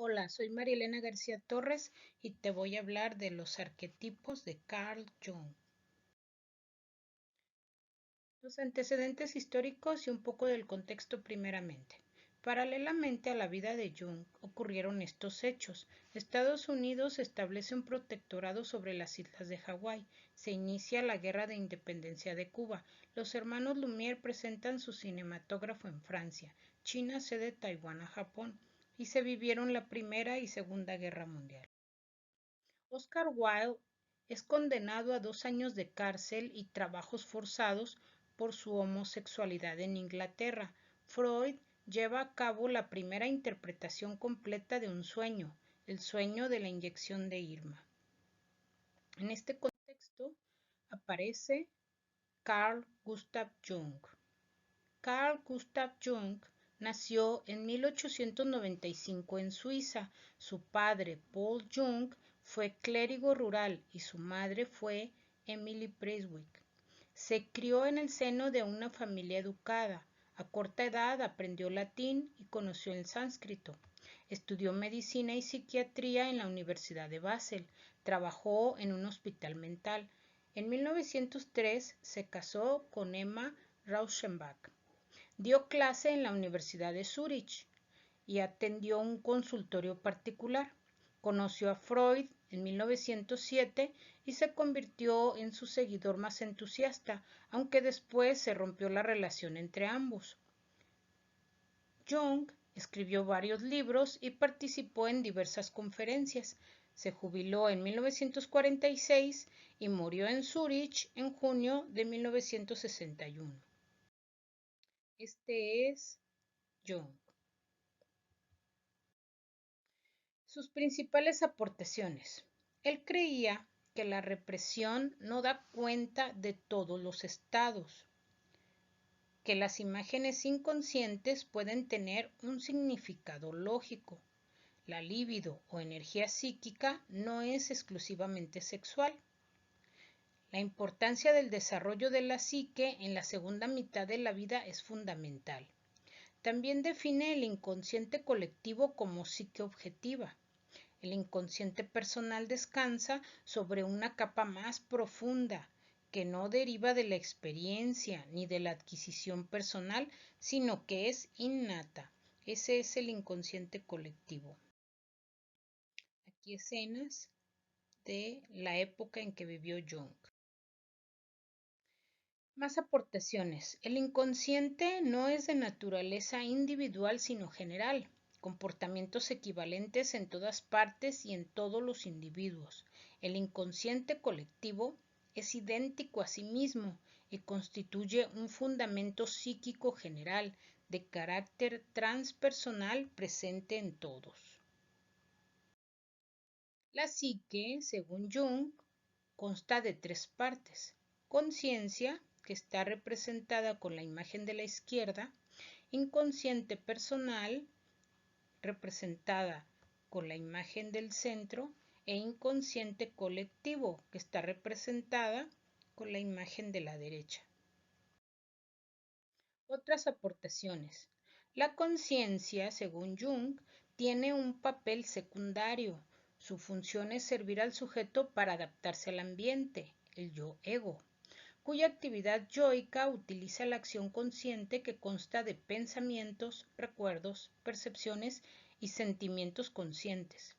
Hola, soy Marilena García Torres y te voy a hablar de los arquetipos de Carl Jung. Los antecedentes históricos y un poco del contexto primeramente. Paralelamente a la vida de Jung ocurrieron estos hechos. Estados Unidos establece un protectorado sobre las islas de Hawái. Se inicia la Guerra de Independencia de Cuba. Los hermanos Lumière presentan su cinematógrafo en Francia. China cede Taiwán a Japón. Y se vivieron la Primera y Segunda Guerra Mundial. Oscar Wilde es condenado a 2 años de cárcel y trabajos forzados por su homosexualidad en Inglaterra. Freud lleva a cabo la primera interpretación completa de un sueño, el sueño de la inyección de Irma. En este contexto aparece Carl Gustav Jung. Carl Gustav Jung nació en 1895 en Suiza. Su padre, Paul Jung, fue clérigo rural y su madre fue Emily Prestwick. Se crió en el seno de una familia educada. A corta edad aprendió latín y conoció el sánscrito. Estudió medicina y psiquiatría en la Universidad de Basel. Trabajó en un hospital mental. En 1903 se casó con Emma Rauschenbach. Dio clase en la Universidad de Zúrich y atendió un consultorio particular. Conoció a Freud en 1907 y se convirtió en su seguidor más entusiasta, aunque después se rompió la relación entre ambos. Jung escribió varios libros y participó en diversas conferencias. Se jubiló en 1946 y murió en Zúrich en junio de 1961. Este es Jung. Sus principales aportaciones. Él creía que la represión no da cuenta de todos los estados, que las imágenes inconscientes pueden tener un significado lógico. La libido o energía psíquica no es exclusivamente sexual. La importancia del desarrollo de la psique en la segunda mitad de la vida es fundamental. También define el inconsciente colectivo como psique objetiva. El inconsciente personal descansa sobre una capa más profunda, que no deriva de la experiencia ni de la adquisición personal, sino que es innata. Ese es el inconsciente colectivo. Aquí escenas de la época en que vivió Jung. Más aportaciones. El inconsciente no es de naturaleza individual sino general, comportamientos equivalentes en todas partes y en todos los individuos. El inconsciente colectivo es idéntico a sí mismo y constituye un fundamento psíquico general de carácter transpersonal presente en todos. La psique, según Jung, consta de 3 partes: conciencia, que está representada con la imagen de la izquierda; inconsciente personal, representada con la imagen del centro; e inconsciente colectivo, que está representada con la imagen de la derecha. Otras aportaciones. La conciencia, según Jung, tiene un papel secundario. Su función es servir al sujeto para adaptarse al ambiente, el yo-ego, cuya actividad yoica utiliza la acción consciente que consta de pensamientos, recuerdos, percepciones y sentimientos conscientes.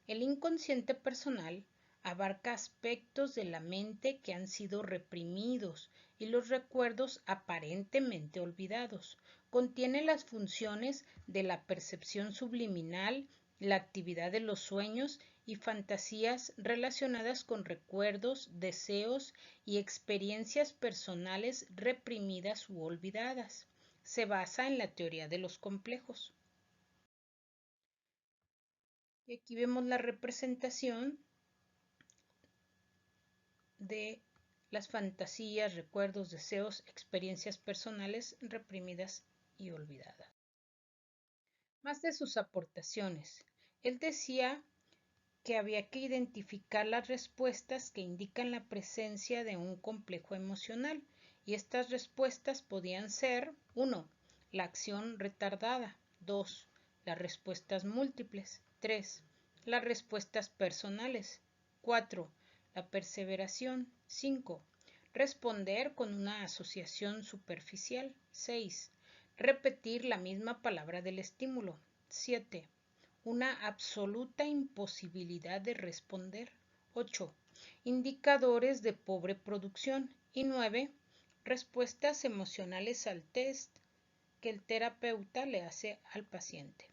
El inconsciente personal abarca aspectos de la mente que han sido reprimidos y los recuerdos aparentemente olvidados. Contiene las funciones de la percepción subliminal, la actividad de los sueños y fantasías relacionadas con recuerdos, deseos y experiencias personales reprimidas u olvidadas. Se basa en la teoría de los complejos. Y aquí vemos la representación de las fantasías, recuerdos, deseos, experiencias personales reprimidas y olvidadas. Más de sus aportaciones. Él decía que había que identificar las respuestas que indican la presencia de un complejo emocional, y estas respuestas podían ser: 1. La acción retardada; 2. Las respuestas múltiples. 3. Las respuestas personales. 4. La perseveración. 5. Responder con una asociación superficial. 6. Repetir la misma palabra del estímulo. 7. Una absoluta imposibilidad de responder. 8. Indicadores de pobre producción. Y 9. Respuestas emocionales al test que el terapeuta le hace al paciente.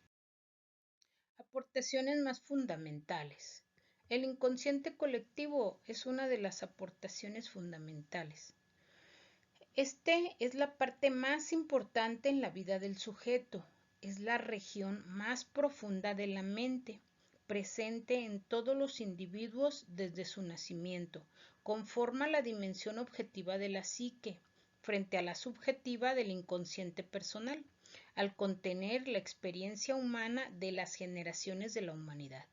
Aportaciones más fundamentales. El inconsciente colectivo es una de las aportaciones fundamentales. Este es la parte más importante en la vida del sujeto. Es la región más profunda de la mente, presente en todos los individuos desde su nacimiento. Conforma la dimensión objetiva de la psique, frente a la subjetiva del inconsciente personal, al contener la experiencia humana de las generaciones de la humanidad.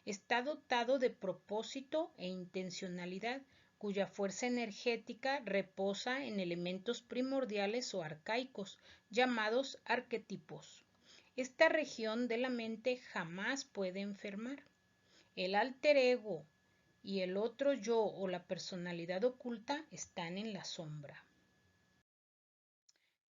Está dotado de propósito e intencionalidad, cuya fuerza energética reposa en elementos primordiales o arcaicos, llamados arquetipos. Esta región de la mente jamás puede enfermar. El alter ego y el otro yo o la personalidad oculta están en la sombra.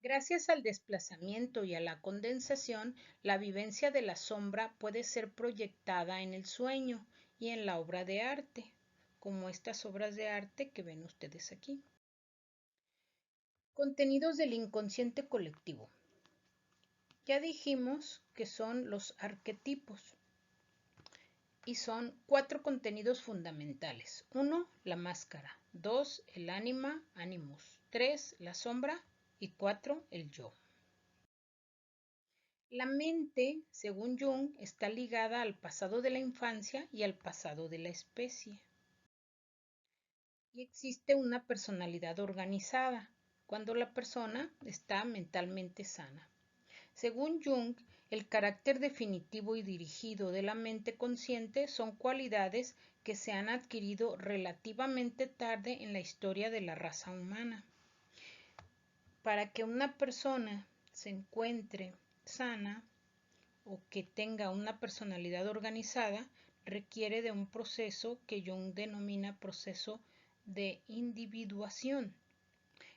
Gracias al desplazamiento y a la condensación, la vivencia de la sombra puede ser proyectada en el sueño y en la obra de arte, como estas obras de arte que ven ustedes aquí. Contenidos del inconsciente colectivo. Ya dijimos que son los arquetipos y son 4 contenidos fundamentales. 1. La máscara. 2. El ánima, animus. 3. La sombra. Y 4. El yo. La mente, según Jung, está ligada al pasado de la infancia y al pasado de la especie. Y existe una personalidad organizada, cuando la persona está mentalmente sana. Según Jung, el carácter definitivo y dirigido de la mente consciente son cualidades que se han adquirido relativamente tarde en la historia de la raza humana. Para que una persona se encuentre sana o que tenga una personalidad organizada, requiere de un proceso que Jung denomina proceso de individuación.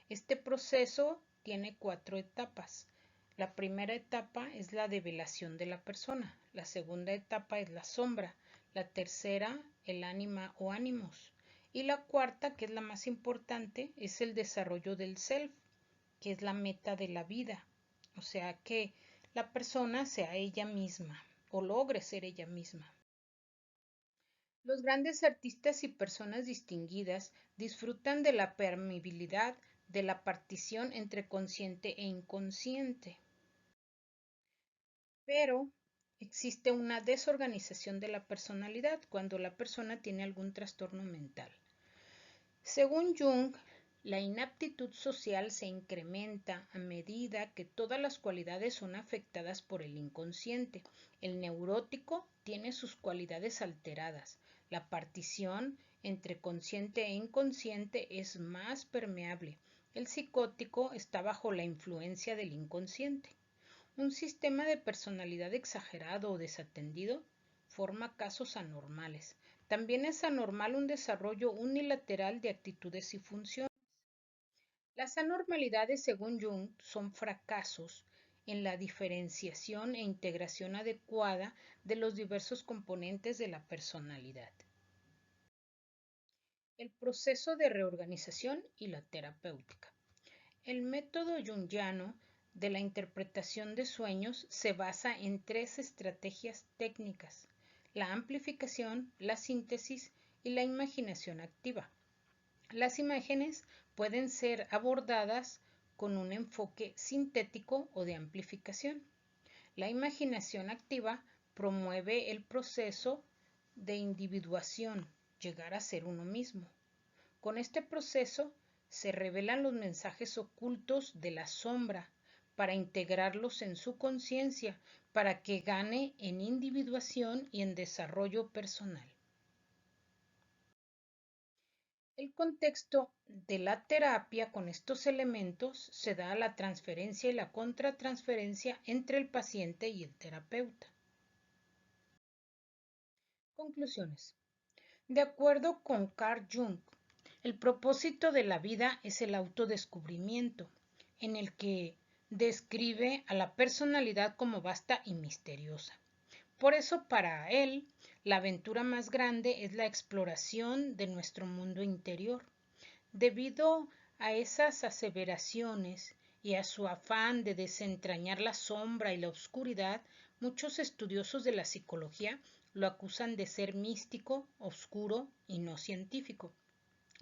Este proceso tiene 4 etapas. La primera etapa es la develación de la persona, la segunda etapa es la sombra, la tercera el ánima o ánimos y la cuarta, que es la más importante, es el desarrollo del self, que es la meta de la vida, o sea que la persona sea ella misma o logre ser ella misma. Los grandes artistas y personas distinguidas disfrutan de la permeabilidad de la partición entre consciente e inconsciente. Pero existe una desorganización de la personalidad cuando la persona tiene algún trastorno mental. Según Jung, la inaptitud social se incrementa a medida que todas las cualidades son afectadas por el inconsciente. El neurótico tiene sus cualidades alteradas. La partición entre consciente e inconsciente es más permeable. El psicótico está bajo la influencia del inconsciente. Un sistema de personalidad exagerado o desatendido forma casos anormales. También es anormal un desarrollo unilateral de actitudes y funciones. Las anormalidades, según Jung, son fracasos en la diferenciación e integración adecuada de los diversos componentes de la personalidad. El proceso de reorganización y la terapéutica. El método junguiano de la interpretación de sueños se basa en 3 estrategias técnicas: la amplificación, la síntesis y la imaginación activa. Las imágenes pueden ser abordadas con un enfoque sintético o de amplificación. La imaginación activa promueve el proceso de individuación, llegar a ser uno mismo. Con este proceso se revelan los mensajes ocultos de la sombra para integrarlos en su conciencia, para que gane en individuación y en desarrollo personal. El contexto de la terapia con estos elementos se da a la transferencia y la contratransferencia entre el paciente y el terapeuta. Conclusiones. De acuerdo con Carl Jung, el propósito de la vida es el autodescubrimiento, en el que describe a la personalidad como vasta y misteriosa. Por eso, para él, la aventura más grande es la exploración de nuestro mundo interior. Debido a esas aseveraciones y a su afán de desentrañar la sombra y la oscuridad, muchos estudiosos de la psicología lo acusan de ser místico, oscuro y no científico.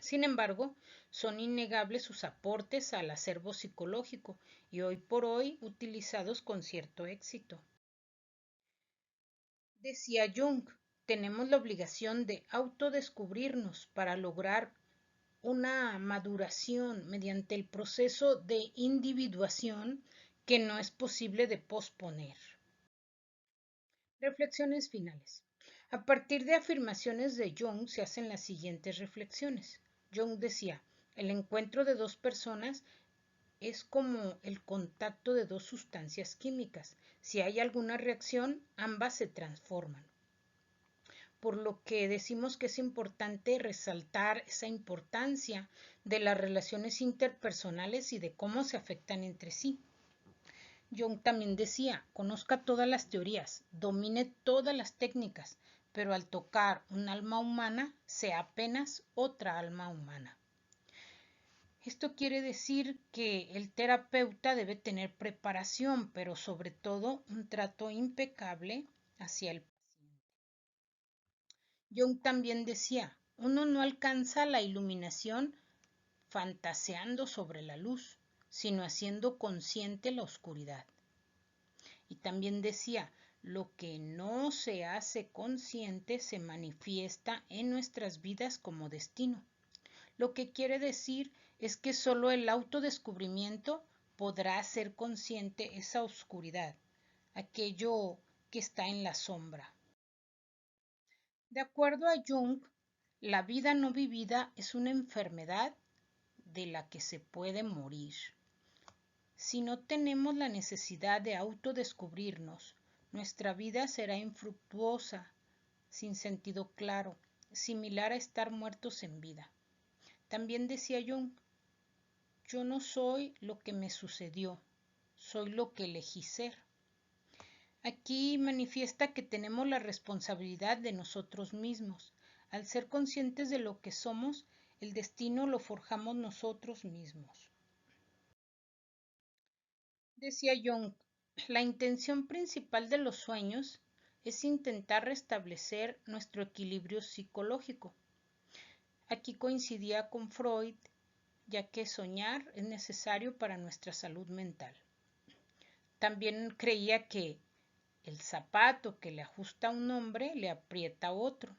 Sin embargo, son innegables sus aportes al acervo psicológico y hoy por hoy utilizados con cierto éxito. Decía Jung, tenemos la obligación de autodescubrirnos para lograr una maduración mediante el proceso de individuación que no es posible de posponer. Reflexiones finales. A partir de afirmaciones de Jung se hacen las siguientes reflexiones. Jung decía, el encuentro de dos personas es como el contacto de dos sustancias químicas. Si hay alguna reacción, ambas se transforman. Por lo que decimos que es importante resaltar esa importancia de las relaciones interpersonales y de cómo se afectan entre sí. Jung también decía, conozca todas las teorías, domine todas las técnicas, pero al tocar un alma humana, sea apenas otra alma humana. Esto quiere decir que el terapeuta debe tener preparación, pero sobre todo un trato impecable hacia el paciente. Jung también decía, uno no alcanza la iluminación fantaseando sobre la luz, sino haciendo consciente la oscuridad. Y también decía, lo que no se hace consciente se manifiesta en nuestras vidas como destino. Lo que quiere decir es que solo el autodescubrimiento podrá hacer consciente esa oscuridad, aquello que está en la sombra. De acuerdo a Jung, la vida no vivida es una enfermedad de la que se puede morir. Si no tenemos la necesidad de autodescubrirnos, nuestra vida será infructuosa, sin sentido claro, similar a estar muertos en vida. También decía Jung, yo no soy lo que me sucedió, soy lo que elegí ser. Aquí manifiesta que tenemos la responsabilidad de nosotros mismos. Al ser conscientes de lo que somos, el destino lo forjamos nosotros mismos. Decía Jung, la intención principal de los sueños es intentar restablecer nuestro equilibrio psicológico. Aquí coincidía con Freud, ya que soñar es necesario para nuestra salud mental. También creía que el zapato que le ajusta a un hombre le aprieta a otro.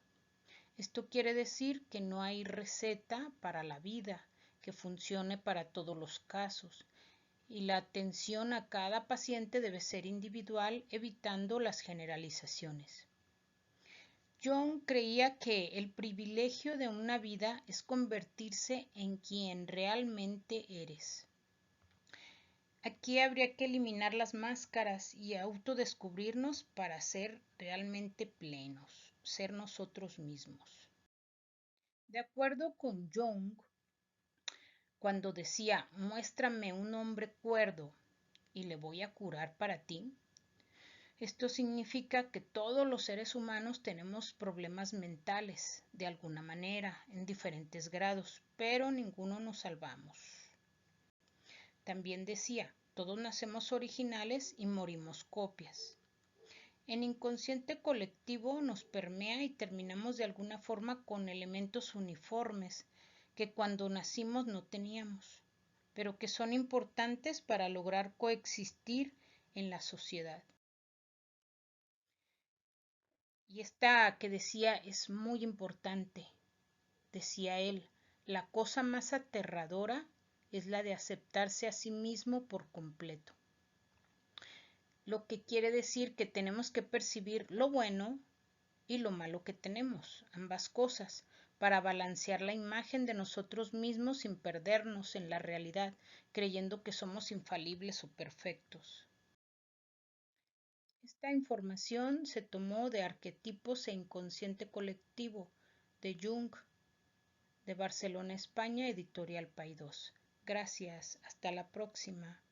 Esto quiere decir que no hay receta para la vida que funcione para todos los casos y la atención a cada paciente debe ser individual, evitando las generalizaciones. Jung creía que el privilegio de una vida es convertirse en quien realmente eres. Aquí habría que eliminar las máscaras y autodescubrirnos para ser realmente plenos, ser nosotros mismos. De acuerdo con Jung, cuando decía, muéstrame un hombre cuerdo y le voy a curar para ti, esto significa que todos los seres humanos tenemos problemas mentales, de alguna manera, en diferentes grados, pero ninguno nos salvamos. También decía, todos nacemos originales y morimos copias. El inconsciente colectivo nos permea y terminamos de alguna forma con elementos uniformes que cuando nacimos no teníamos, pero que son importantes para lograr coexistir en la sociedad. Y esta que decía es muy importante. Decía él, la cosa más aterradora es la de aceptarse a sí mismo por completo. Lo que quiere decir que tenemos que percibir lo bueno y lo malo que tenemos, ambas cosas, para balancear la imagen de nosotros mismos sin perdernos en la realidad, creyendo que somos infalibles o perfectos. Esta información se tomó de Arquetipos e inconsciente colectivo, de Jung, de Barcelona, España, Editorial Paidós. Gracias, hasta la próxima.